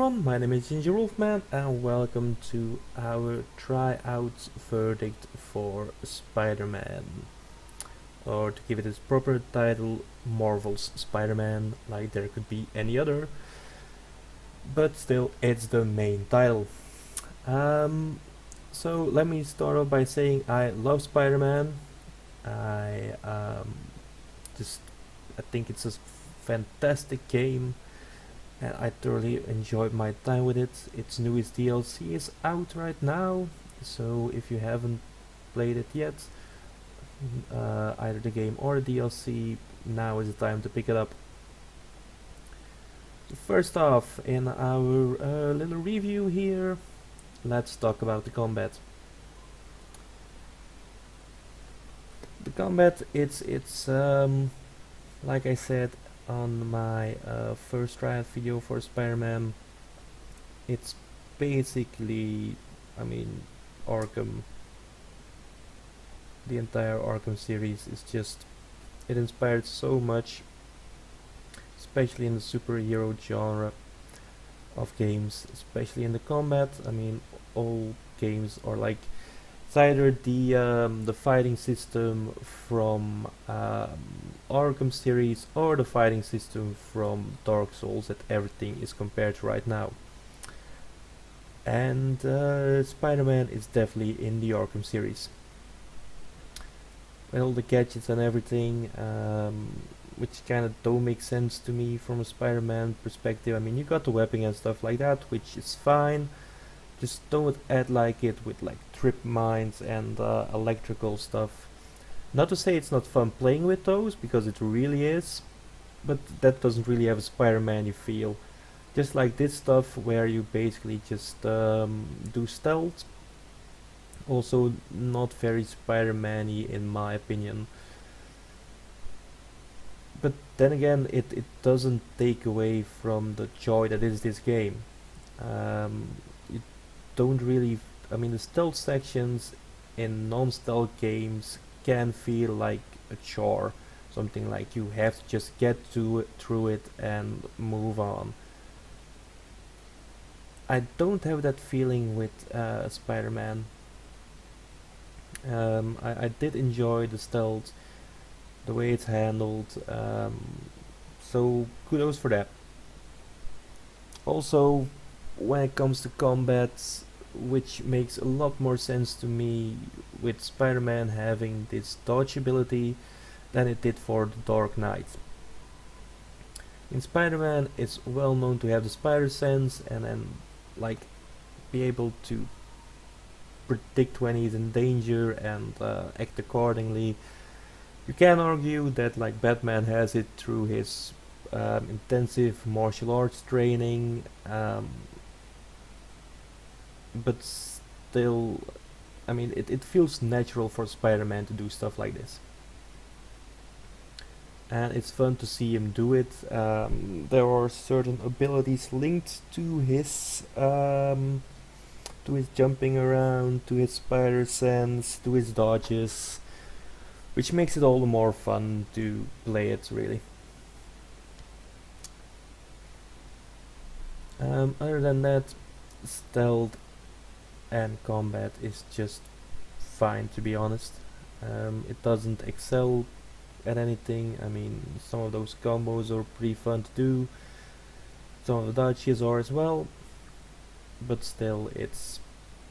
everyone, my name is Ginger Wolfman and welcome to our tryout verdict for Spider-Man. Or to give it its proper title, Marvel's Spider-Man, like there could be any other. But still, it's the main title. Um, so let me start off by saying I love Spider-Man. I just I think it's a fantastic game and I thoroughly enjoyed my time with it. Its newest DLC is out right now, so if you haven't played it yet, either the game or the DLC, now is the time to pick it up. First off, in our little review here, let's talk about the combat. The combat, it's like I said on my first tryout video for Spider-Man, it's basically, I mean, Arkham. The entire Arkham series is just, it inspired so much, especially in the superhero genre of games, especially in the combat. I mean, all games are like, it's either the fighting system from Arkham series or the fighting system from Dark Souls that everything is compared to right now. And Spider-Man is definitely in the Arkham series. With all the gadgets and everything, which kind of don't make sense to me from a Spider-Man perspective. I mean, you got the weapon and stuff like that, which is fine. Just don't add like it with like trip mines and electrical stuff. Not to say it's not fun playing with those, because it really is, but that doesn't really have a Spider-Man feel. Just like this stuff where you basically just do stealth. Also not very Spider-Man-y in my opinion. But then again, it doesn't take away from the joy that is this game. You don't really, I mean, the stealth sections in non-stealth games can feel like a chore, something like you have to just get to it, through it and move on. I don't have that feeling with Spider-Man. I did enjoy the stealth, the way it's handled, so kudos for that. Also, when it comes to combat, which makes a lot more sense to me with Spider-Man having this dodge ability than it did for the Dark Knight. In Spider-Man, it's well known to have the spider sense and then like be able to predict when he's in danger and act accordingly. You can argue that like Batman has it through his intensive martial arts training, but still, I mean, it feels natural for Spider-Man to do stuff like this. And it's fun to see him do it. There are certain abilities linked to his jumping around, to his spider sense, to his dodges, which makes it all the more fun to play it, really. Other than that, stealth and combat is just fine, to be honest. It doesn't excel at anything. I mean, some of those combos are pretty fun to do, some of the dodges are as well, but still it's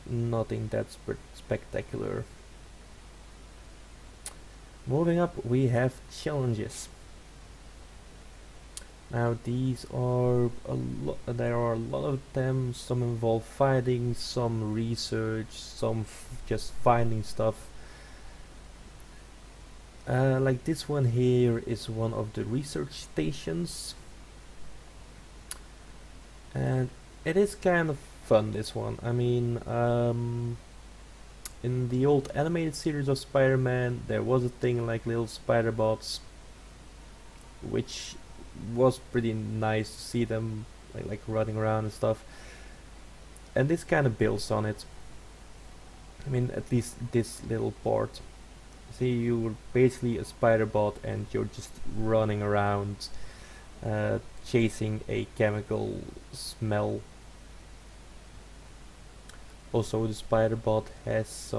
nothing that's spectacular. Moving up, we have challenges. Now these are there are a lot of them. Some involve fighting, some research, some just finding stuff. Like this one here is one of the research stations, and it is kind of fun, this one. I mean, in the old animated series of Spider-Man, there was a thing like little spider bots, which was pretty nice to see them like running around and stuff. And this kind of builds on it. I mean, at least this little part. See, you're basically a spider bot and you're just running around, chasing a chemical smell Also, the spider bot has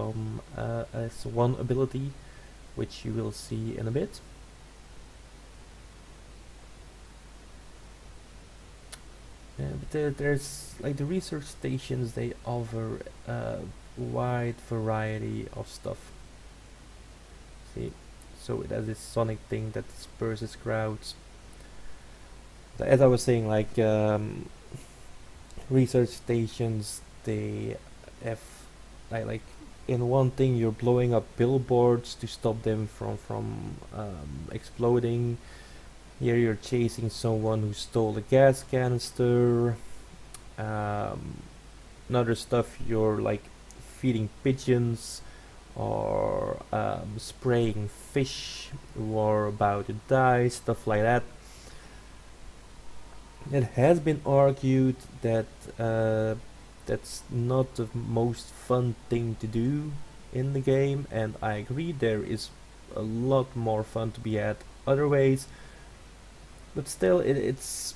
one ability, which you will see in a bit. But there's like the research stations. They offer a wide variety of stuff. See, so it has this sonic thing that disperses crowds. As I was saying, like research stations, they have like in one thing you're blowing up billboards to stop them from exploding. Here you're chasing someone who stole a gas canister. Um, Another stuff you're like feeding pigeons or spraying fish who are about to die, stuff like that. It has been argued that that's not the most fun thing to do in the game, and I agree there is a lot more fun to be had other ways, but still it's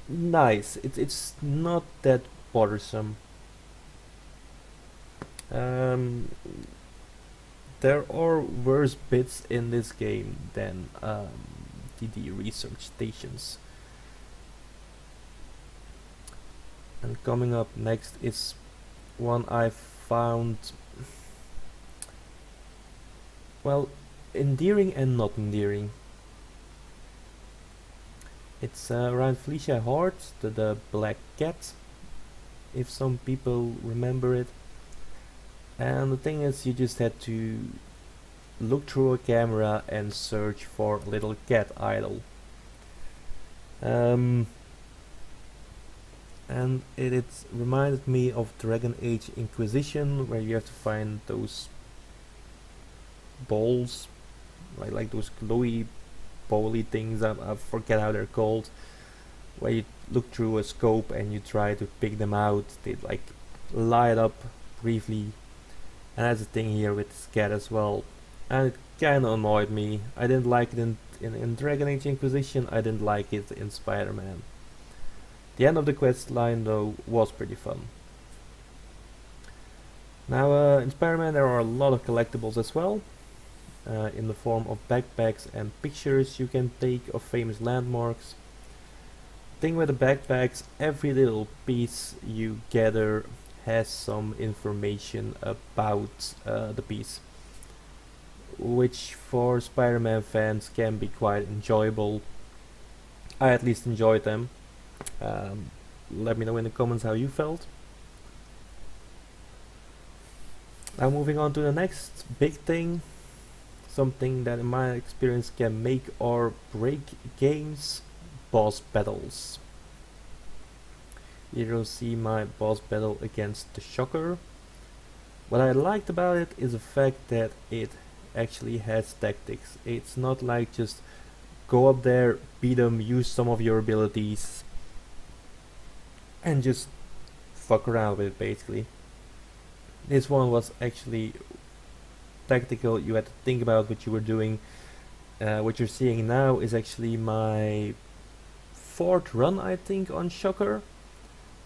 nice. It's not that bothersome. Um, there are worse bits in this game than the research stations. And coming up next is one I found, well, endearing and not endearing. It's around Felicia Hart, the black cat, if some people remember it. And the thing is, you just had to look through a camera and search for a little cat idol. And it reminded me of Dragon Age Inquisition, where you have to find those balls, like those glowy, bowly things. I forget how they're called. Where you look through a scope and you try to pick them out. They like light up briefly. And that's the thing here with this cat as well. And it kinda annoyed me. I didn't like it in Dragon Age Inquisition, I didn't like it in Spider-Man. The end of the quest line though was pretty fun. Now in Spider-Man there are a lot of collectibles as well. In the form of backpacks and pictures you can take of famous landmarks. Thing with the backpacks, every little piece you gather has some information about the piece, which for Spider-Man fans can be quite enjoyable. I at least enjoyed them. Let me know in the comments how you felt. Now moving on to the next big thing, something that in my experience can make or break games: boss battles. Here you'll see my boss battle against the Shocker. What I liked about it is the fact that it actually has tactics. It's not like just go up there, beat them, use some of your abilities, and just fuck around with it basically. This one was actually tactical. You had to think about what you were doing. What you're seeing now is actually my fourth run, I think, on Shocker.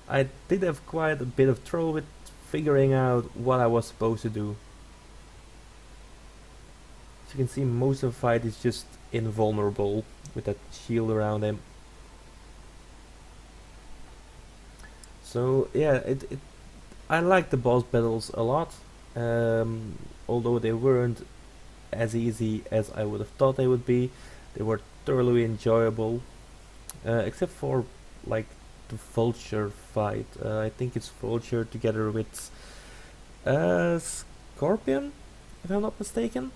I did have quite a bit of trouble with figuring out what I was supposed to do. As you can see, most of the fight is just invulnerable with that shield around him. So yeah, I like the boss battles a lot, although they weren't as easy as I would have thought they would be. They were thoroughly enjoyable, except for like the Vulture fight. I think it's Vulture together with Scorpion, if I'm not mistaken.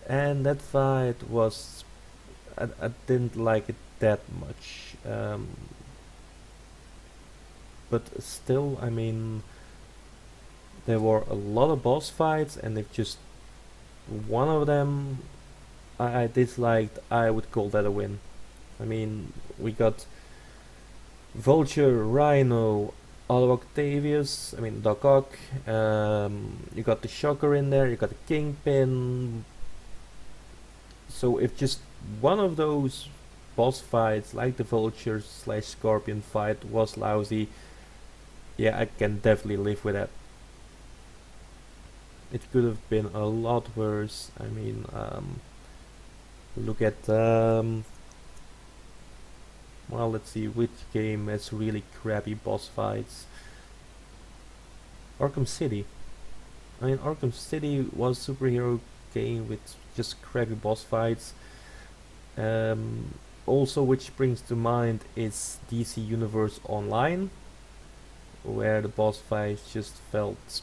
And that fight was, I didn't like it that much. But still, I mean, there were a lot of boss fights, and if just one of them I disliked, I would call that a win. I mean, we got Vulture, Rhino, Otto Octavius, I mean Doc Ock, you got the Shocker in there, you got the Kingpin. So if just one of those boss fights, like the Vulture / Scorpion fight, was lousy, Yeah, I can definitely live with that. It could have been a lot worse. I mean, look at well, let's see which game has really crappy boss fights. Arkham City. I mean, Arkham City was a superhero game with just crappy boss fights. Um, Also, which brings to mind is DC Universe Online, where the boss fights just felt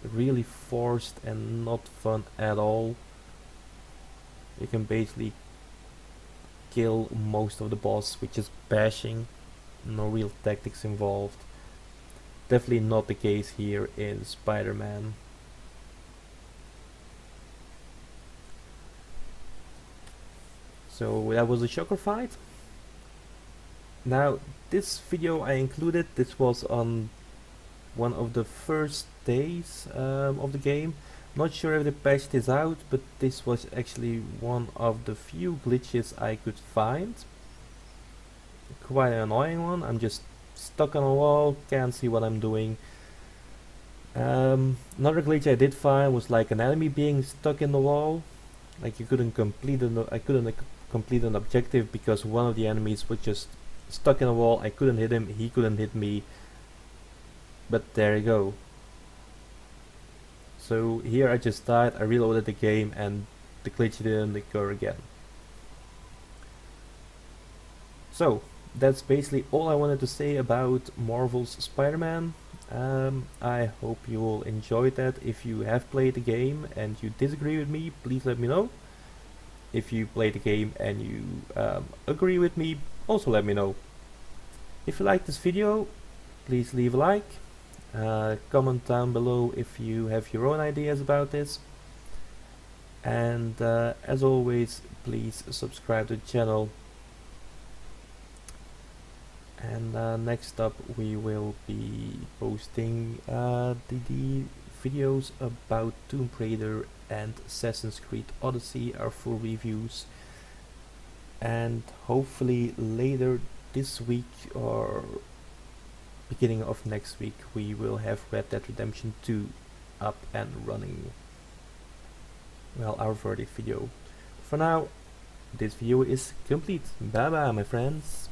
really forced and not fun at all. You can basically kill most of the boss with just bashing, no real tactics involved. Definitely not the case here in Spider-Man. So that was a shocker fight. Now, this video I included, this was on one of the first days of the game. Not sure if they patched this out, but this was actually one of the few glitches I could find. Quite an annoying one. I'm just stuck on a wall, can't see what I'm doing. Another glitch I did find was like an enemy being stuck in the wall. Like you couldn't complete I couldn't complete an objective because one of the enemies was just stuck in a wall. I couldn't hit him, he couldn't hit me. But there you go. So here I just died, I reloaded the game and the glitch didn't occur again. So that's basically all I wanted to say about Marvel's Spider-Man. I hope you all enjoyed that. If you have played the game and you disagree with me, please let me know. If you played the game and you agree with me, also let me know. If you like this video, please leave a like. Comment down below if you have your own ideas about this. And as always, please subscribe to the channel. And next up we will be posting the videos about Tomb Raider and Assassin's Creed Odyssey, our full reviews. And hopefully later this week or beginning of next week we will have Red Dead Redemption 2 up and running. Well, our verdict video. For now, this video is complete. Bye bye, my friends.